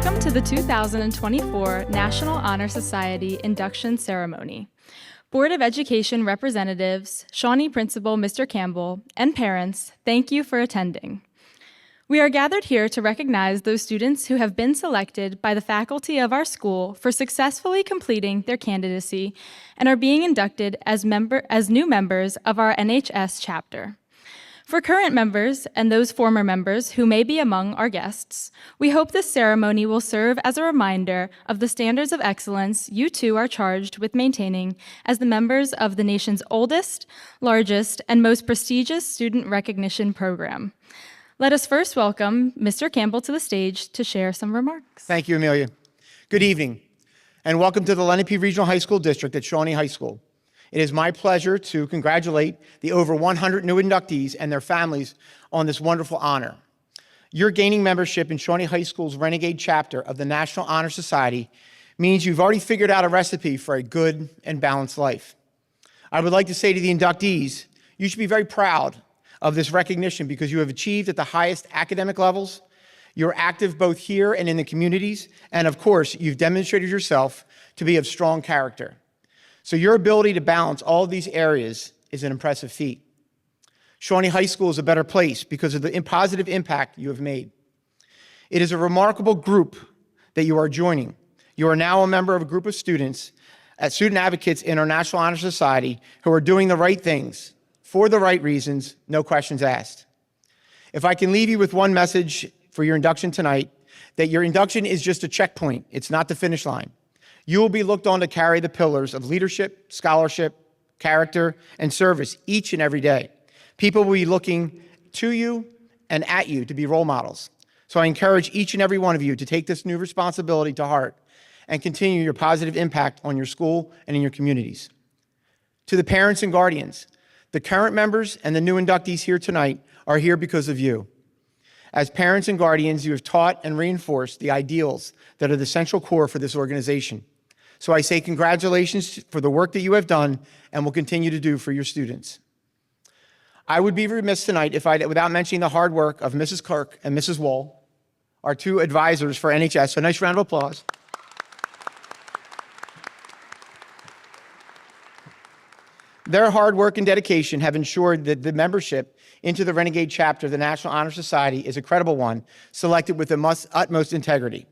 Welcome to the 2024 National Honor Society Induction Ceremony. Board of Education representatives, Shawnee Principal Mr. Campbell, and parents, thank you for attending. We are gathered here to recognize those students who have been selected by the faculty of our school for successfully completing their candidacy and are being inducted as new members of our NHS chapter. For current members and those former members who may be among our guests, we hope this ceremony will serve as a reminder of the standards of excellence you too are charged with maintaining as the members of the nation's oldest, largest, and most prestigious student recognition program. Let us first welcome Mr. Campbell to the stage to share some remarks. Thank you, Amelia. Good evening, and welcome to the Lenape Regional High School District at Shawnee High School. It is my pleasure to congratulate the over 100 new inductees and their families on this wonderful honor. Your gaining membership in Shawnee High School's Renegade chapter of the National Honor Society means you've already figured out a recipe for a good and balanced life. I would like to say to the inductees, you should be very proud of this recognition because you have achieved at the highest academic levels. You're active both here and in the communities, and of course, you've demonstrated yourself to be of strong character. So your ability to balance all of these areas is an impressive feat. Shawnee High School is a better place because of the positive impact you have made. It is a remarkable group that you are joining. You are now a member of a group of students at Student Advocates in our National Honor Society who are doing the right things, for the right reasons, no questions asked. If I can leave you with one message for your induction tonight, that your induction is just a checkpoint. It's not the finish line. You will be looked on to carry the pillars of leadership, scholarship, character, and service each and every day. People will be looking to you and at you to be role models. So I encourage each and every one of you to take this new responsibility to heart and continue your positive impact on your school and in your communities. To the parents and guardians, the current members and the new inductees here tonight are here because of you. As parents and guardians, you have taught and reinforced the ideals that are the central core for this organization. So I say congratulations for the work that you have done and will continue to do for your students. I would be remiss tonight without mentioning the hard work of Mrs. Kirk and Mrs. Wall, our two advisors for NHS. So a nice round of applause. Their hard work and dedication have ensured that the membership into the Renegade chapter of the National Honor Society is a credible one, selected with the utmost integrity.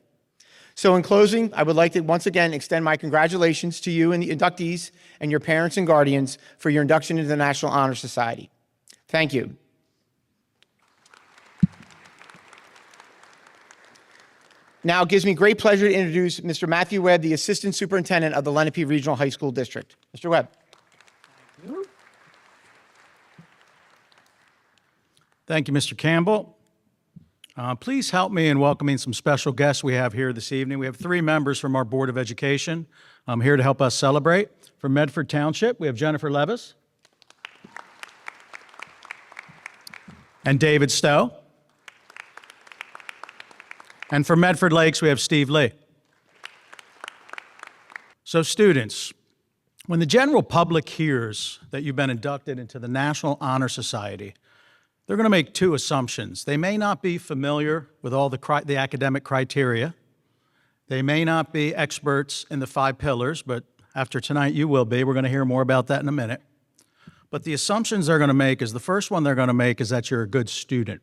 So in closing, I would like to once again extend my congratulations to you and the inductees and your parents and guardians for your induction into the National Honor Society. Thank you. Now it gives me great pleasure to introduce Mr. Matthew Webb, the Assistant Superintendent of the Lenape Regional High School District. Mr. Webb. Thank you, Mr. Campbell. Please help me in welcoming some special guests we have here this evening. We have 3 members from our Board of Education here to help us celebrate. From Medford Township, we have Jennifer Levis and David Stowe. And from Medford Lakes, we have Steve Lee. So students, when the general public hears that you've been inducted into the National Honor Society, they're going to make 2 assumptions. They may not be familiar with all the academic criteria. They may not be experts in the 5 pillars, but after tonight you will be. We're going to hear more about that in a minute. But the assumptions they're going to make is, the first one they're going to make is that you're a good student.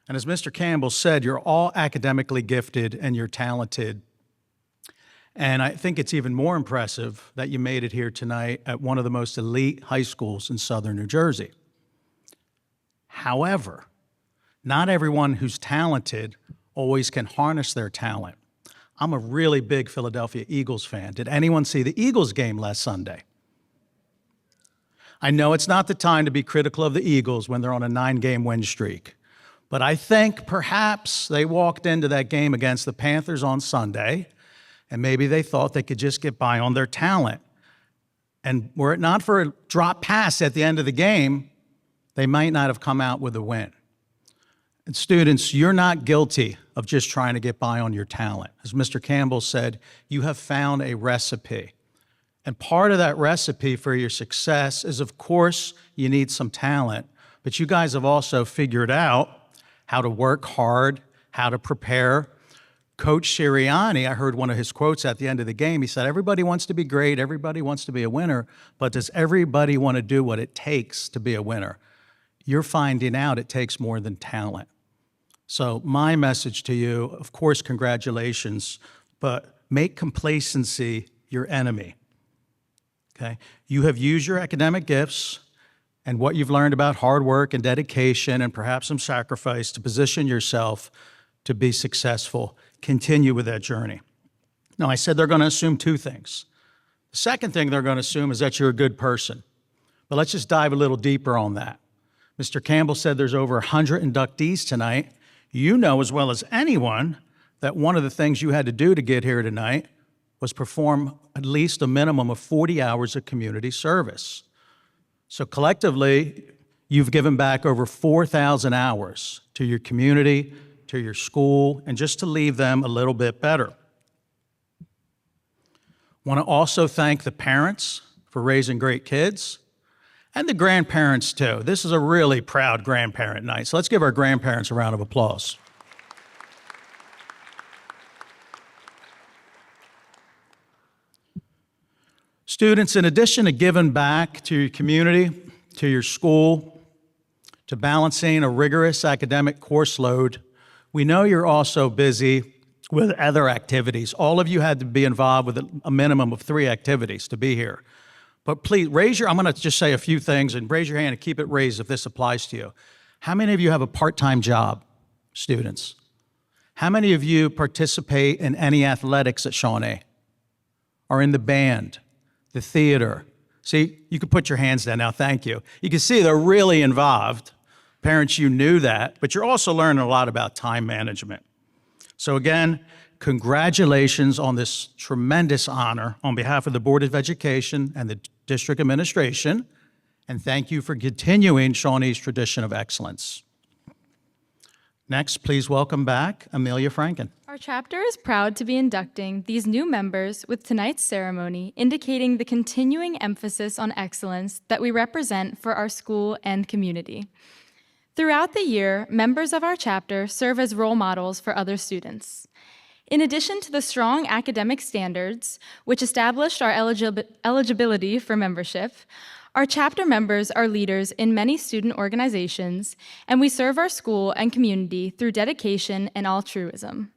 And as Mr. Campbell said, you're all academically gifted and you're talented. And I think it's even more impressive that you made it here tonight at one of the most elite high schools in southern New Jersey. However, not everyone who's talented always can harness their talent. I'm a really big Philadelphia Eagles fan. Did anyone see the Eagles game last Sunday? I know it's not the time to be critical of the Eagles when they're on a 9-game win streak, but I think perhaps they walked into that game against the Panthers on Sunday, and maybe they thought they could just get by on their talent. And were it not for a drop pass at the end of the game, they might not have come out with a win. And students, you're not guilty of just trying to get by on your talent. As Mr. Campbell said, you have found a recipe. And part of that recipe for your success is, of course, you need some talent, but you guys have also figured out how to work hard, how to prepare. Coach Sirianni, I heard one of his quotes at the end of the game. He said, everybody wants to be great, everybody wants to be a winner, but does everybody want to do what it takes to be a winner? You're finding out it takes more than talent. So my message to you, of course, congratulations, but make complacency your enemy, okay? You have used your academic gifts and what you've learned about hard work and dedication and perhaps some sacrifice to position yourself to be successful. Continue with that journey. Now, I said they're going to assume two things. The second thing they're going to assume is that you're a good person. But let's just dive a little deeper on that. Mr. Campbell said there's over 100 inductees tonight. You know as well as anyone that one of the things you had to do to get here tonight was perform at least a minimum of 40 hours of community service. So collectively, you've given back over 4,000 hours to your community, to your school, and just to leave them a little bit better. Want to also thank the parents for raising great kids, and the grandparents too. This is a really proud grandparent night, so let's give our grandparents a round of applause. Students, in addition to giving back to your community, to your school, to balancing a rigorous academic course load, we know you're also busy with other activities. All of you had to be involved with a minimum of 3 activities to be here. But please, I'm going to just say a few things, and raise your hand and keep it raised if this applies to you. How many of you have a part-time job, students? How many of you participate in any athletics at Shawnee? Or in the band, the theater? See, you can put your hands down now, thank you. You can see they're really involved. Parents, you knew that, but you're also learning a lot about time management. So again, congratulations on this tremendous honor on behalf of the Board of Education and the district administration, and thank you for continuing Shawnee's tradition of excellence. Next, please welcome back Amelia Franken. Our chapter is proud to be inducting these new members with tonight's ceremony, indicating the continuing emphasis on excellence that we represent for our school and community. Throughout the year, members of our chapter serve as role models for other students. In addition to the strong academic standards, which established our eligibility for membership, our chapter members are leaders in many student organizations, and we serve our school and community through dedication and altruism.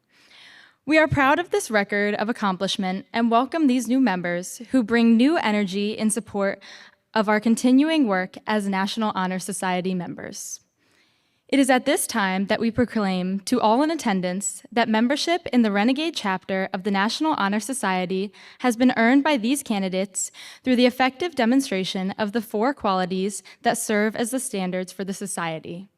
We are proud of this record of accomplishment and welcome these new members who bring new energy in support of our continuing work as National Honor Society members. It is at this time that we proclaim to all in attendance that membership in the Renegade chapter of the National Honor Society has been earned by these candidates through the effective demonstration of the 4 qualities that serve as the standards for the society.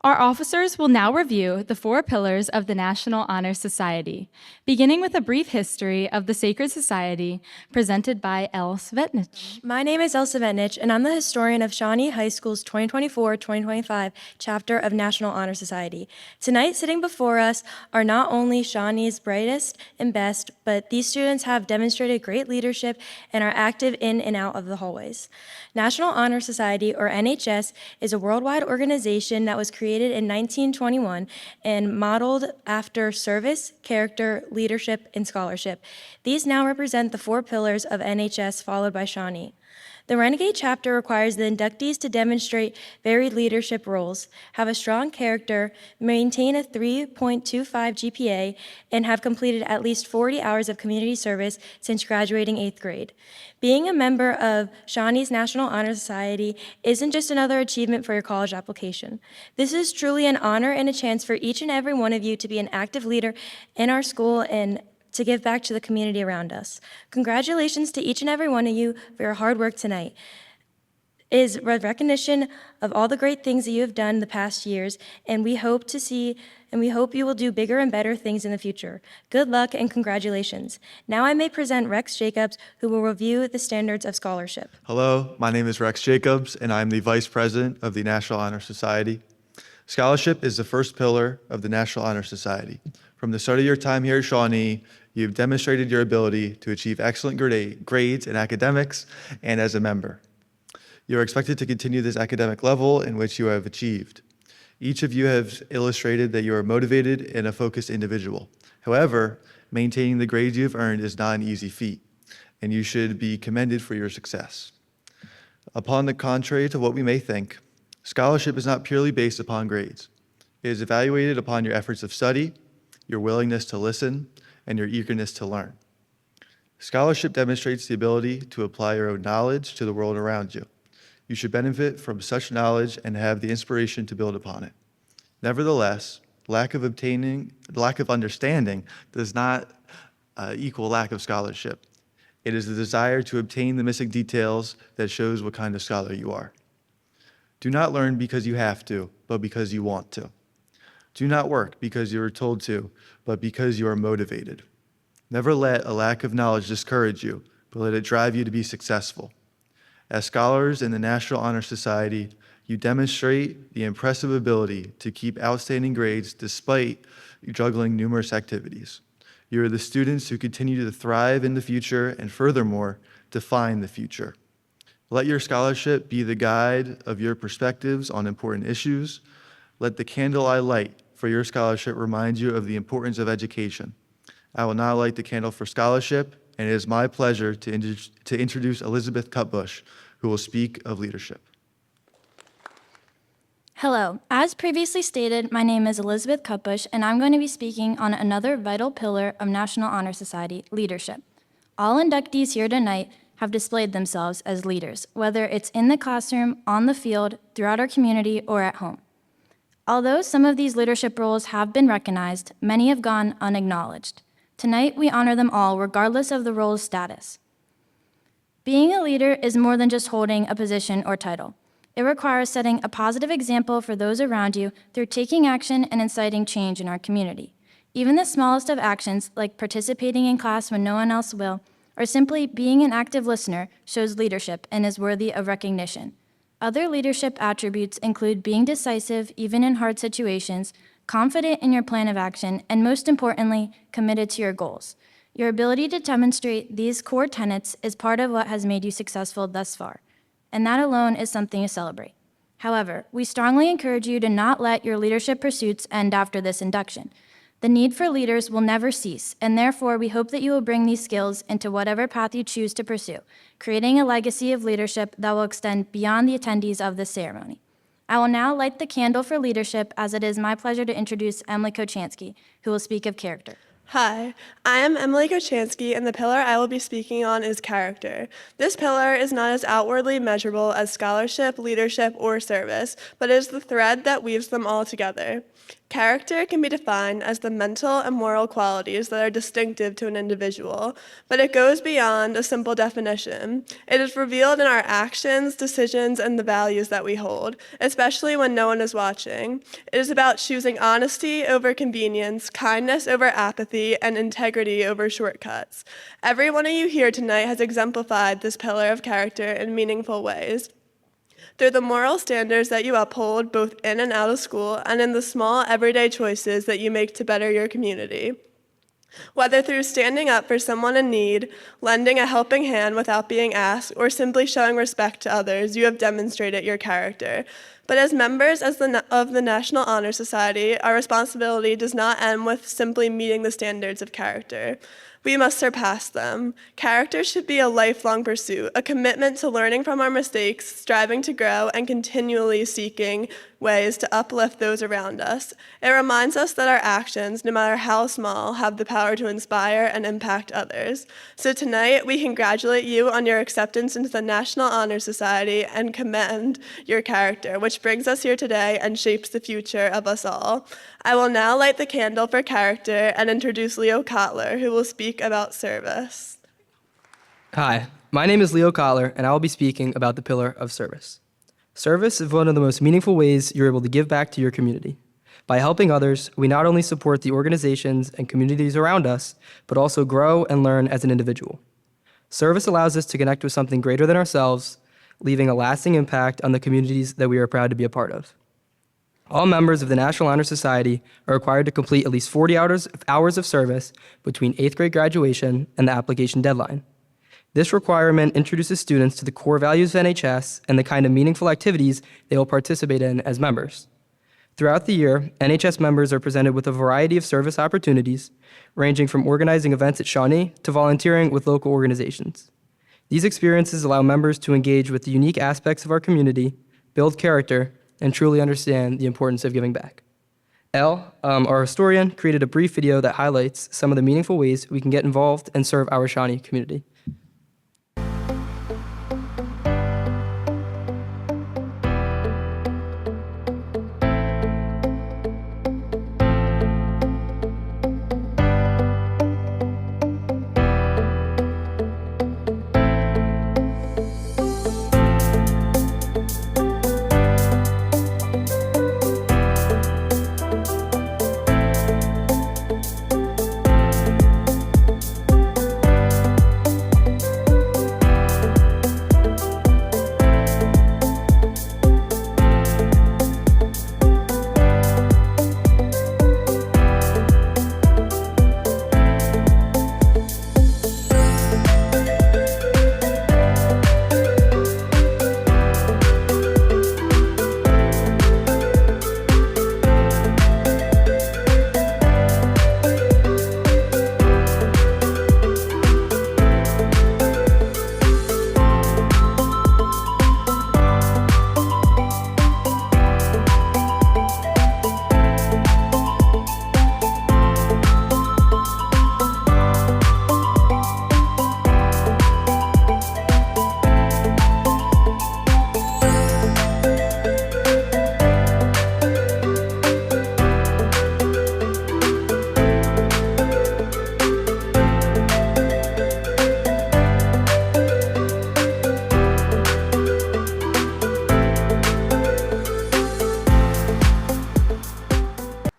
Our officers will now review the 4 pillars of the National Honor Society, beginning with a brief history of the Sacred Society presented by Elle Svetnich. My name is Elle Svetnich, and I'm the historian of Shawnee High School's 2024-2025 chapter of National Honor Society. Tonight, sitting before us are not only Shawnee's brightest and best, but these students have demonstrated great leadership and are active in and out of the hallways. National Honor Society, or NHS, is a worldwide organization that was created in 1921 and modeled after service, character, leadership, and scholarship. These now represent the 4 pillars of NHS, followed by Shawnee. The Renegade chapter requires the inductees to demonstrate varied leadership roles, have a strong character, maintain a 3.25 GPA, and have completed at least 40 hours of community service since graduating 8th grade. Being a member of Shawnee's National Honor Society isn't just another achievement for your college application. This is truly an honor and a chance for each and every one of you to be an active leader in our school and to give back to the community around us. Congratulations to each and every one of you for your hard work tonight. It is a recognition of all the great things that you have done the past years, and we hope you will do bigger and better things in the future. Good luck and congratulations. Now I may present Rex Jacobs, who will review the standards of scholarship. Hello, my name is Rex Jacobs, and I'm the Vice President of the National Honor Society. Scholarship is the first pillar of the National Honor Society. From the start of your time here at Shawnee, you've demonstrated your ability to achieve excellent grades in academics and as a member. You are expected to continue this academic level in which you have achieved. Each of you have illustrated that you are motivated and a focused individual. However, maintaining the grades you have earned is not an easy feat, and you should be commended for your success. Upon the contrary to what we may think, scholarship is not purely based upon grades. It is evaluated upon your efforts of study, your willingness to listen, and your eagerness to learn. Scholarship demonstrates the ability to apply your own knowledge to the world around you. You should benefit from such knowledge and have the inspiration to build upon it. Nevertheless, lack of understanding does not equal lack of scholarship. It is the desire to obtain the missing details that shows what kind of scholar you are. Do not learn because you have to, but because you want to. Do not work because you are told to, but because you are motivated. Never let a lack of knowledge discourage you, but let it drive you to be successful. As scholars in the National Honor Society, you demonstrate the impressive ability to keep outstanding grades despite juggling numerous activities. You are the students who continue to thrive in the future and furthermore, define the future. Let your scholarship be the guide of your perspectives on important issues. Let the candle I light for your scholarship remind you of the importance of education. I will now light the candle for scholarship, and it is my pleasure to introduce Elizabeth Cutbush, who will speak of leadership. Hello. As previously stated, my name is Elizabeth Cutbush, and I'm going to be speaking on another vital pillar of National Honor Society, leadership. All inductees here tonight have displayed themselves as leaders, whether it's in the classroom, on the field, throughout our community, or at home. Although some of these leadership roles have been recognized, many have gone unacknowledged. Tonight, we honor them all, regardless of the role's status. Being a leader is more than just holding a position or title. It requires setting a positive example for those around you through taking action and inciting change in our community. Even the smallest of actions, like participating in class when no one else will, or simply being an active listener, shows leadership and is worthy of recognition. Other leadership attributes include being decisive, even in hard situations, confident in your plan of action, and most importantly, committed to your goals. Your ability to demonstrate these core tenets is part of what has made you successful thus far, and that alone is something to celebrate. However, we strongly encourage you to not let your leadership pursuits end after this induction. The need for leaders will never cease, and therefore we hope that you will bring these skills into whatever path you choose to pursue, creating a legacy of leadership that will extend beyond the attendees of this ceremony. I will now light the candle for leadership, as it is my pleasure to introduce Emily Kochansky, who will speak of character. Hi, I am Emily Kochansky, and the pillar I will be speaking on is character. This pillar is not as outwardly measurable as scholarship, leadership, or service, but is the thread that weaves them all together. Character can be defined as the mental and moral qualities that are distinctive to an individual, but it goes beyond a simple definition. It is revealed in our actions, decisions, and the values that we hold, especially when no one is watching. It is about choosing honesty over convenience, kindness over apathy, and integrity over shortcuts. Every one of you here tonight has exemplified this pillar of character in meaningful ways. Through the moral standards that you uphold both in and out of school, and in the small everyday choices that you make to better your community. Whether through standing up for someone in need, lending a helping hand without being asked, or simply showing respect to others, you have demonstrated your character. But as members of the National Honor Society, our responsibility does not end with simply meeting the standards of character. We must surpass them. Character should be a lifelong pursuit, a commitment to learning from our mistakes, striving to grow, and continually seeking ways to uplift those around us. It reminds us that our actions, no matter how small, have the power to inspire and impact others. So tonight, we congratulate you on your acceptance into the National Honor Society and commend your character, which brings us here today and shapes the future of us all. I will now light the candle for character and introduce Leo Kotler, who will speak about service. Hi, my name is Leo Kotler, and I will be speaking about the pillar of service. Service is one of the most meaningful ways you're able to give back to your community. By helping others, we not only support the organizations and communities around us, but also grow and learn as an individual. Service allows us to connect with something greater than ourselves, leaving a lasting impact on the communities that we are proud to be a part of. All members of the National Honor Society are required to complete at least 40 hours of service between 8th grade graduation and the application deadline. This requirement introduces students to the core values of NHS and the kind of meaningful activities they will participate in as members. Throughout the year, NHS members are presented with a variety of service opportunities, ranging from organizing events at Shawnee to volunteering with local organizations. These experiences allow members to engage with the unique aspects of our community, build character, and truly understand the importance of giving back. Elle, our historian, created a brief video that highlights some of the meaningful ways we can get involved and serve our Shawnee community.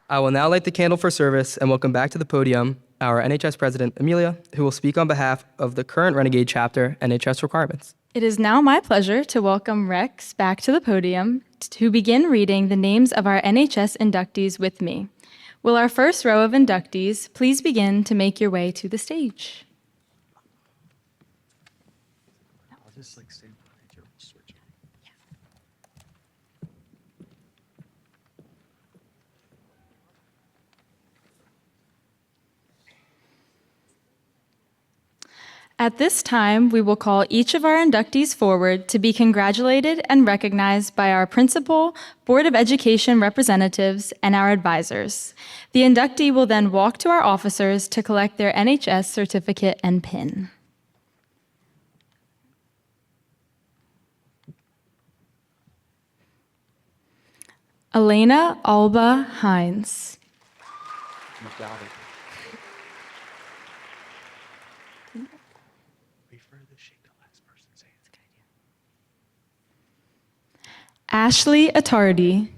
I will now light the candle for service and welcome back to the podium our NHS President, Amelia, who will speak on behalf of the current Renegade chapter NHS requirements. It is now my pleasure to welcome Rex back to the podium to begin reading the names of our NHS inductees with me. Will our first row of inductees please begin to make your way to the stage? At this time, we will call each of our inductees forward to be congratulated and recognized by our principal, Board of Education representatives, and our advisors. The inductee will then walk to our officers to collect their NHS certificate and pin. Elena Alba Hines. You got it. Ashley Attardi.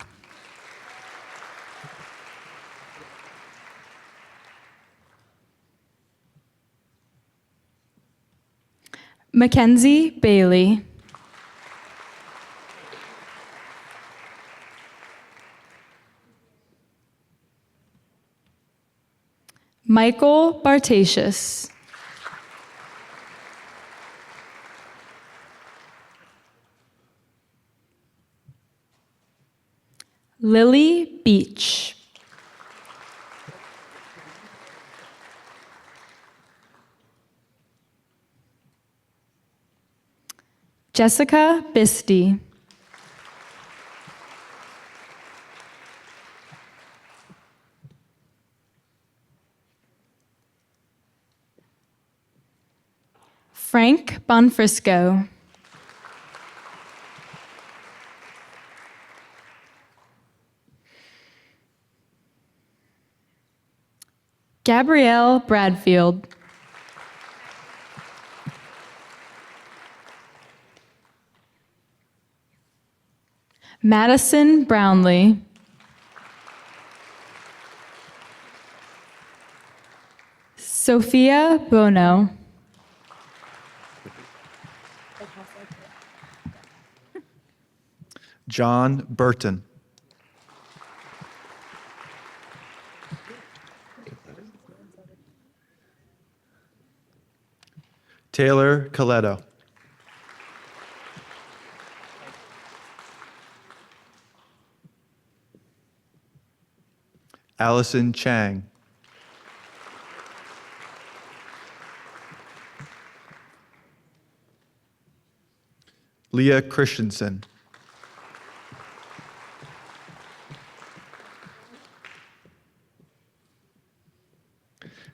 Mackenzie Bailey. Michael Bartasius. Lily Beach. Jessica Bisty. Frank Bonfrisco. Gabrielle Bradfield. Madison Brownlee. Sophia Bono. John Burton. Taylor Coletto. Allison Chang. Leah Christensen.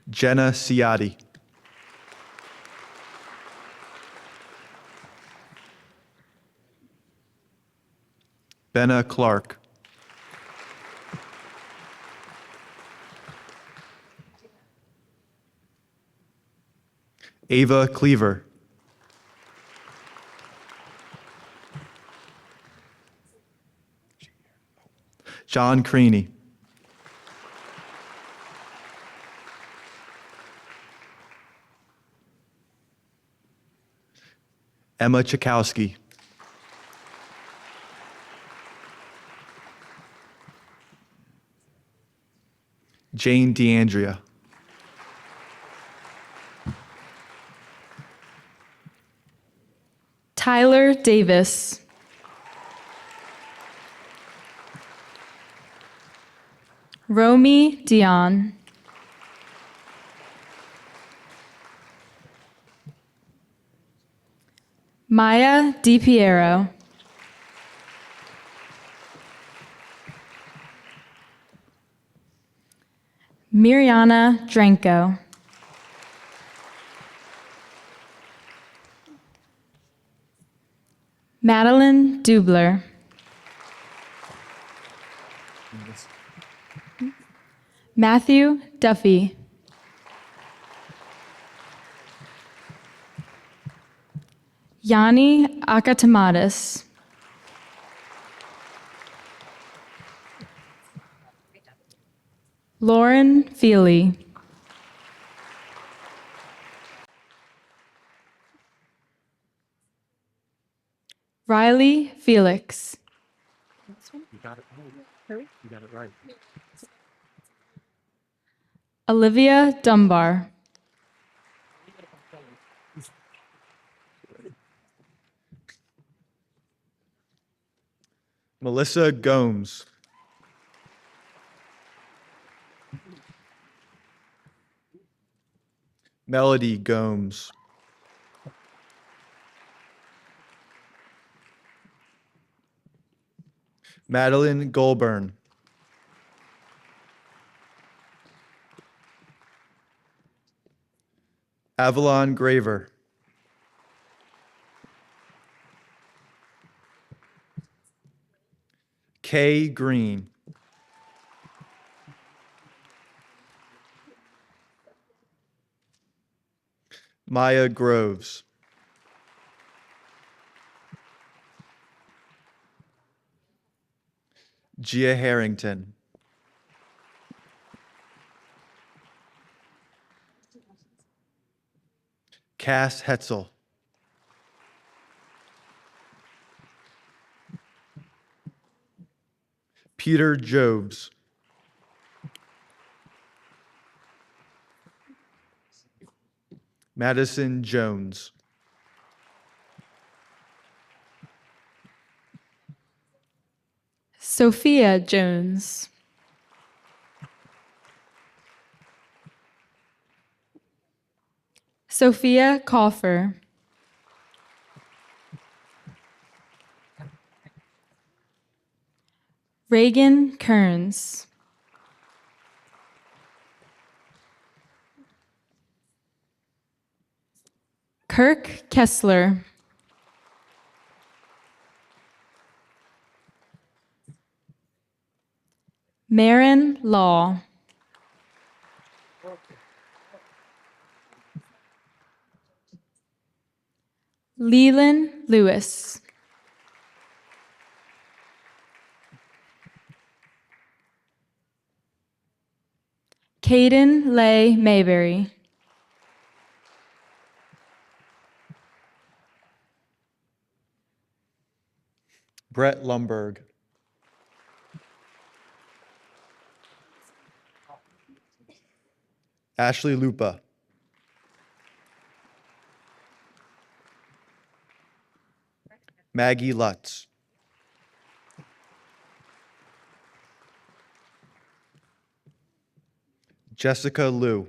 Jenna Ciotti. Benna Clark. Ava Cleaver. John Creaney. Emma Chakowski. Jane DeAndrea. Tyler Davis. Romy Dion. Maya DiPiero. Miriana Drenko. Madeline Dubler. Matthew Duffy. Yanni Akatamatis. Lauren Feely. Riley Felix. Olivia Dunbar. Melissa Gomes. Melody Gomes. Madeline Goulburn. Avalon Graver. Kay Green. Maya Groves. Gia Harrington. Cass Hetzel. Peter Jobs. Madison Jones. Sophia Jones. Sophia Coffer. Reagan Kearns. Kirk Kessler. Marin Law. Leland Lewis. Caden Leigh Mayberry. Brett Lumberg. Ashley Lupa. Maggie Lutz. Jessica Liu.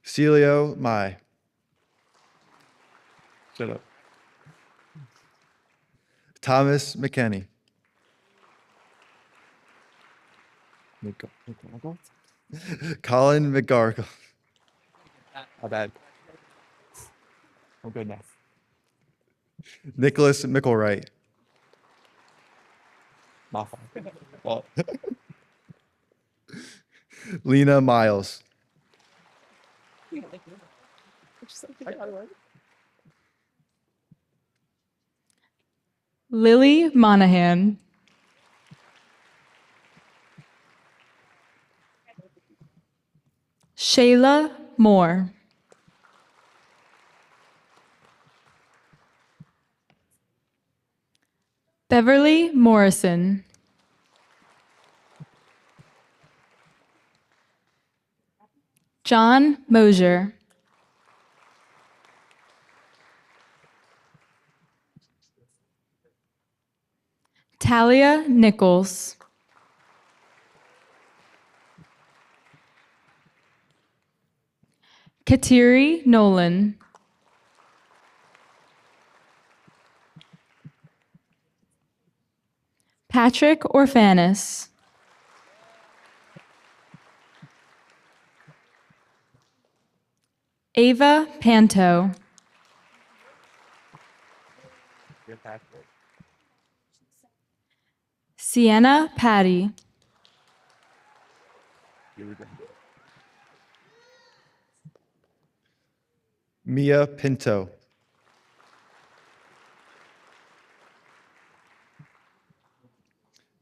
Celio Mai. Shut up. Thomas McKenney. Colin McGargle. My bad. I'm good now. Nicholas McElwright. My fault. Lena Miles. Lily Monahan. Shayla Moore. Beverly Morrison. John Mosier. Talia Nichols. Kateri Nolan. Patrick Orphanis. Ava Panto. Sienna Patty. Mia Pinto.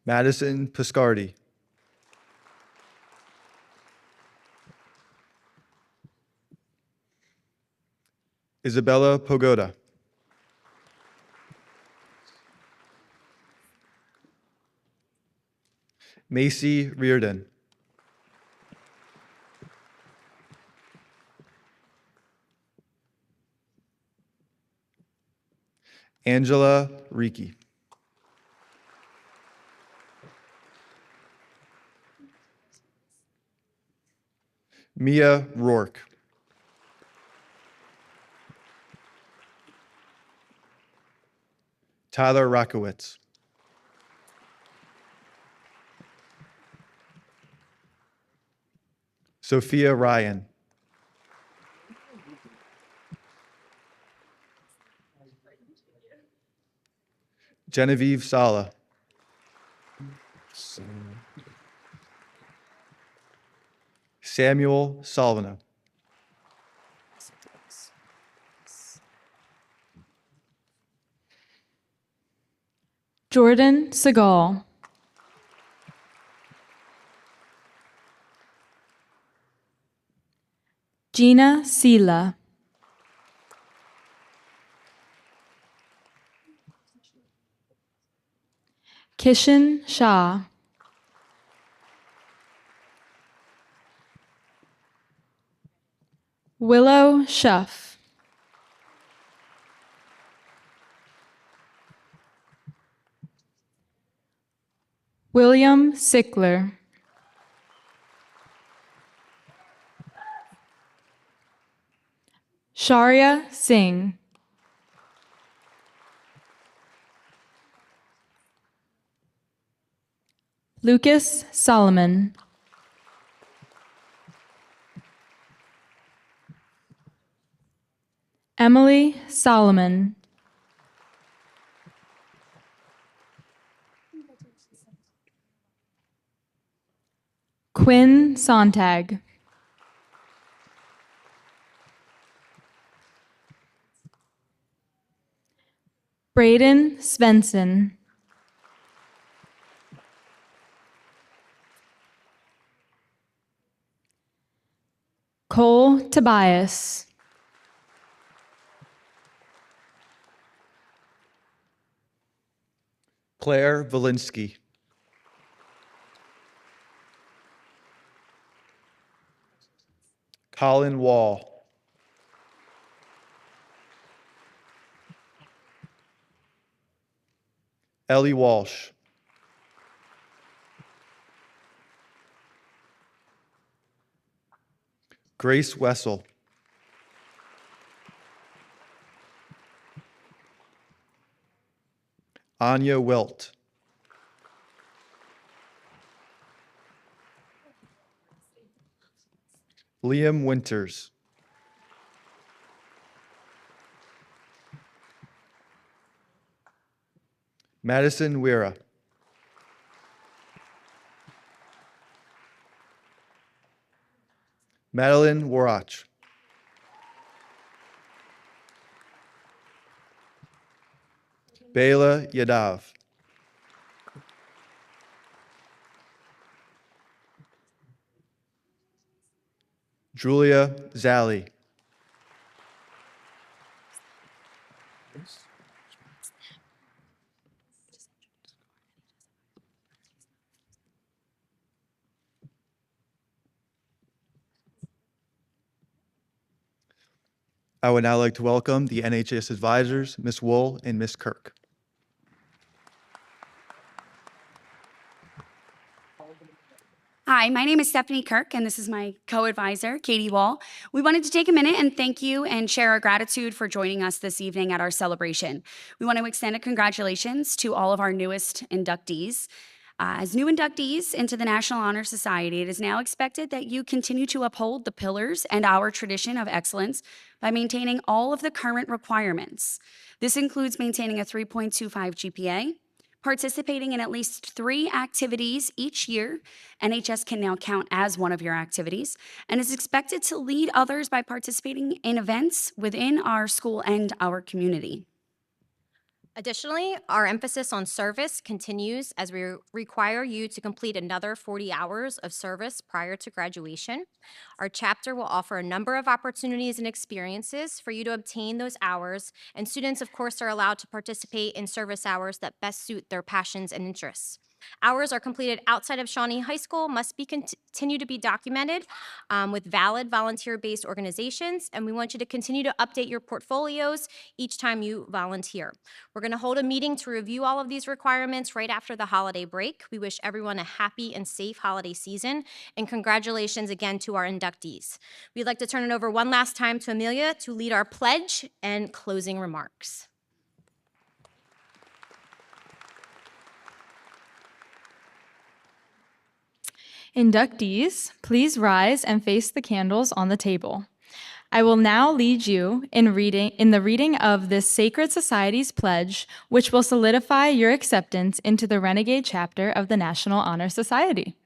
Madison Piscardi. Isabella Pogoda. Macy Reardon. Angela Ricci. Mia Rourke. Tyler Rakowitz. Sophia Ryan. Genevieve Sala. Samuel Salvino. Jordan Segal. Gina Sela. Kishan Shah. Willow Shuff. William Sickler. Sharia Singh. Lucas Solomon. Emily Solomon. Quinn Sontag. Braden Svensson. Cole Tobias. Claire Valinsky. Colin Wall. Ellie Walsh. Grace Wessel. Anya Wilt. Liam Winters. Madison Weira. Madeline Warach. Bela Yadav. Julia Zali. I would now like to welcome the NHS advisors, Ms. Wool and Ms. Kirk. Hi, my name is Stephanie Kirk, and this is my co-advisor, Katie Wall. We wanted to take a minute and thank you and share our gratitude for joining us this evening at our celebration. We want to extend a congratulations to all of our newest inductees. As new inductees into the National Honor Society, it is now expected that you continue to uphold the pillars and our tradition of excellence by maintaining all of the current requirements. This includes maintaining a 3.25 GPA, participating in at least 3 activities each year. NHS can now count as one of your activities, and is expected to lead others by participating in events within our school and our community. Additionally, our emphasis on service continues as we require you to complete another 40 hours of service prior to graduation. Our chapter will offer a number of opportunities and experiences for you to obtain those hours, and students, of course, are allowed to participate in service hours that best suit their passions and interests. Hours are completed outside of Shawnee High School must be continue to be documented with valid volunteer-based organizations, and we want you to continue to update your portfolios each time you volunteer. We're going to hold a meeting to review all of these requirements right after the holiday break. We wish everyone a happy and safe holiday season, and congratulations again to our inductees. We'd like to turn it over one last time to Amelia to lead our pledge and closing remarks. Inductees, please rise and face the candles on the table. I will now lead you in the reading of this Sacred Society's pledge, which will solidify your acceptance into the Renegade chapter of the National Honor Society.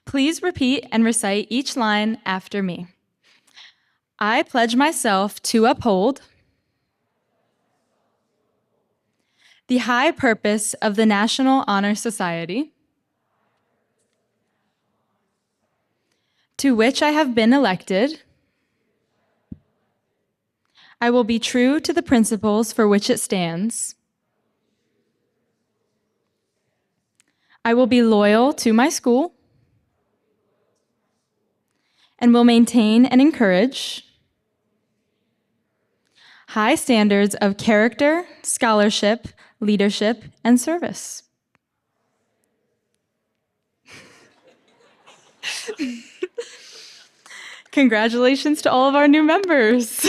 Please repeat and recite each line after me. I pledge myself to uphold the high purpose of the National Honor Society, to which I have been elected. I will be true to the principles for which it stands. I will be loyal to my school and will maintain and encourage high standards of character, scholarship, leadership, and service. Congratulations to all of our new members.